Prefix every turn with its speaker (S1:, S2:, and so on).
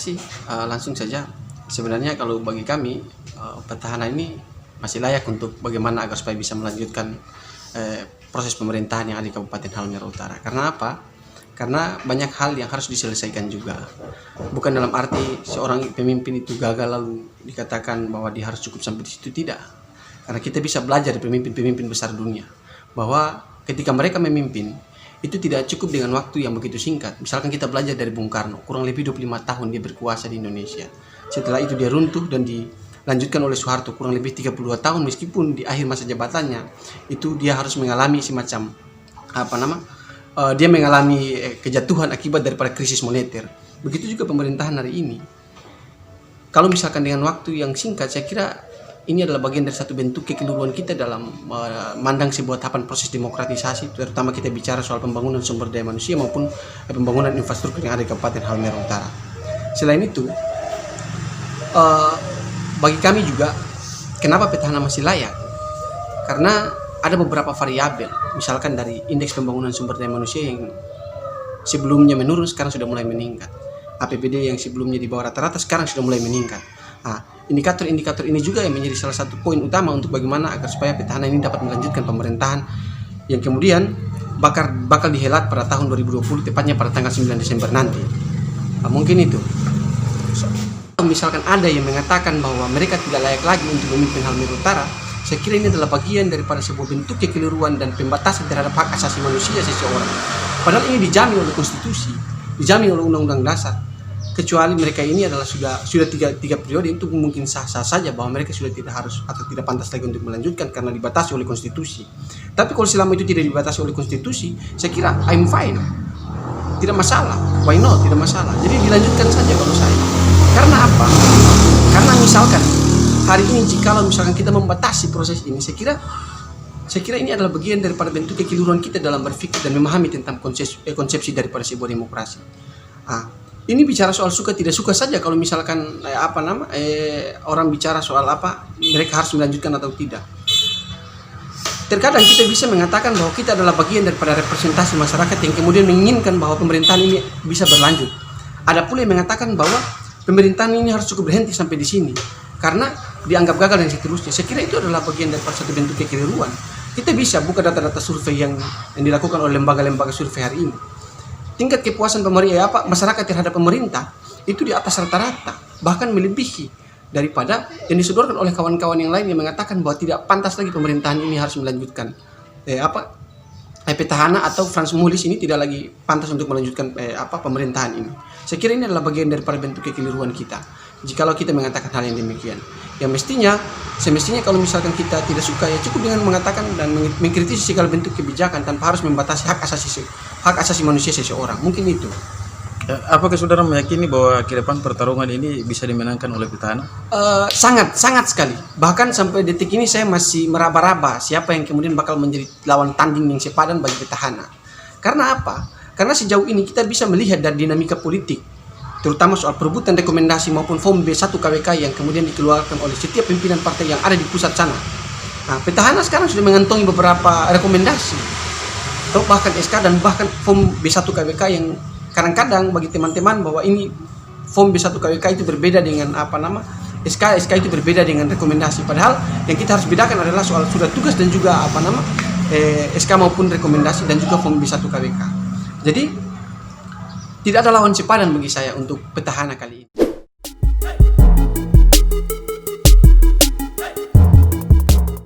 S1: kasih. Langsung saja. Sebenarnya kalau bagi kami petahana ini masih layak untuk bagaimana agar supaya bisa melanjutkan proses pemerintahan yang ada di Kabupaten Halmahera Utara. Karena apa? Karena banyak hal yang harus diselesaikan juga. Bukan dalam arti seorang pemimpin itu gagal lalu dikatakan bahwa dia harus cukup sampai di situ, tidak. Karena kita bisa belajar dari pemimpin-pemimpin besar dunia bahwa ketika mereka memimpin itu tidak cukup dengan waktu yang begitu singkat. Misalkan kita belajar dari Bung Karno, kurang lebih 25 tahun dia berkuasa di Indonesia. Setelah itu dia runtuh dan dilanjutkan oleh Soeharto kurang lebih 32 tahun, meskipun di akhir masa jabatannya itu dia harus mengalami semacam dia mengalami kejatuhan akibat daripada krisis moneter. Begitu juga pemerintahan hari ini. Kalau misalkan dengan waktu yang singkat, saya kira ini adalah bagian dari satu bentuk kekeliruan kita dalam memandang sebuah tahapan proses demokratisasi, terutama kita bicara soal pembangunan sumber daya manusia maupun pembangunan infrastruktur yang ada di Kabupaten Halmahera Utara. Selain itu, bagi kami juga, kenapa petahana masih layak? Karena ada beberapa variabel, misalkan dari indeks pembangunan sumber daya manusia yang sebelumnya menurun, sekarang sudah mulai meningkat. APBD yang sebelumnya di bawah rata-rata, sekarang sudah mulai meningkat. Indikator-indikator ini juga yang menjadi salah satu poin utama untuk bagaimana agar supaya petahana ini dapat melanjutkan pemerintahan yang kemudian bakal dihelat pada tahun 2020, tepatnya pada tanggal 9 Desember nanti. Mungkin itu. Misalkan ada yang mengatakan bahwa mereka tidak layak lagi untuk memimpin Halmahera Utara, saya kira ini adalah bagian daripada sebuah bentuk kekeliruan dan pembatasan terhadap hak asasi manusia seseorang. Padahal ini dijamin oleh konstitusi, dijamin oleh undang-undang dasar. Kecuali mereka ini adalah sudah tiga periode, itu mungkin sah-sah saja bahwa mereka sudah tidak harus atau tidak pantas lagi untuk melanjutkan karena dibatasi oleh konstitusi. Tapi kalau selama itu tidak dibatasi oleh konstitusi, saya kira I'm fine, tidak masalah. Why not? Tidak masalah. Jadi dilanjutkan saja kalau saya. Karena apa? Karena misalkan hari ini jikalau misalkan kita membatasi proses ini, saya kira ini adalah bagian daripada bentuk kekeliruan kita dalam berpikir dan memahami tentang konsepsi daripada sebuah demokrasi. Ini bicara soal suka tidak suka saja. Kalau misalkan orang bicara soal mereka harus melanjutkan atau tidak. Terkadang kita bisa mengatakan bahwa kita adalah bagian daripada representasi masyarakat yang kemudian menginginkan bahwa pemerintahan ini bisa berlanjut. Ada pula yang mengatakan bahwa pemerintahan ini harus cukup berhenti sampai di sini karena dianggap gagal dan seterusnya. Saya kira itu adalah bagian daripada satu bentuk kekeliruan. Kita bisa buka data-data survei yang dilakukan oleh lembaga-lembaga survei hari ini. Tingkat kepuasan masyarakat terhadap pemerintah itu di atas rata-rata, bahkan melebihi daripada yang disodorkan oleh kawan-kawan yang lain yang mengatakan bahwa tidak pantas lagi pemerintahan ini harus melanjutkan petahana atau Frans Mulis ini tidak lagi pantas untuk melanjutkan pemerintahan ini. Saya kira ini adalah bagian daripada bentuk kekeliruan kita. Jikalau kita mengatakan hal yang demikian, yang semestinya kalau misalkan kita tidak suka, ya cukup dengan mengatakan dan mengkritisi segala bentuk kebijakan tanpa harus membatasi hak asasi manusia seseorang. Mungkin itu.
S2: Apakah saudara meyakini bahwa ke depan pertarungan ini bisa dimenangkan oleh petahana?
S1: Sangat sekali. Bahkan sampai detik ini saya masih meraba-raba siapa yang kemudian bakal menjadi lawan tanding yang sepadan bagi petahana. Karena apa? Karena sejauh ini kita bisa melihat dari dinamika politik, terutama soal perebutan rekomendasi maupun form B1 KWK yang kemudian dikeluarkan oleh setiap pimpinan partai yang ada di pusat sana. Petahana sekarang sudah mengantongi beberapa rekomendasi, atau bahkan SK dan bahkan form B1 KWK yang kadang-kadang bagi teman-teman bahwa ini form B1 KWK itu berbeda dengan SK itu berbeda dengan rekomendasi. Padahal yang kita harus bedakan adalah soal surat tugas dan juga SK maupun rekomendasi dan juga form B1 KWK. Jadi tidak ada lawan sepadan bagi saya untuk petahana kali ini.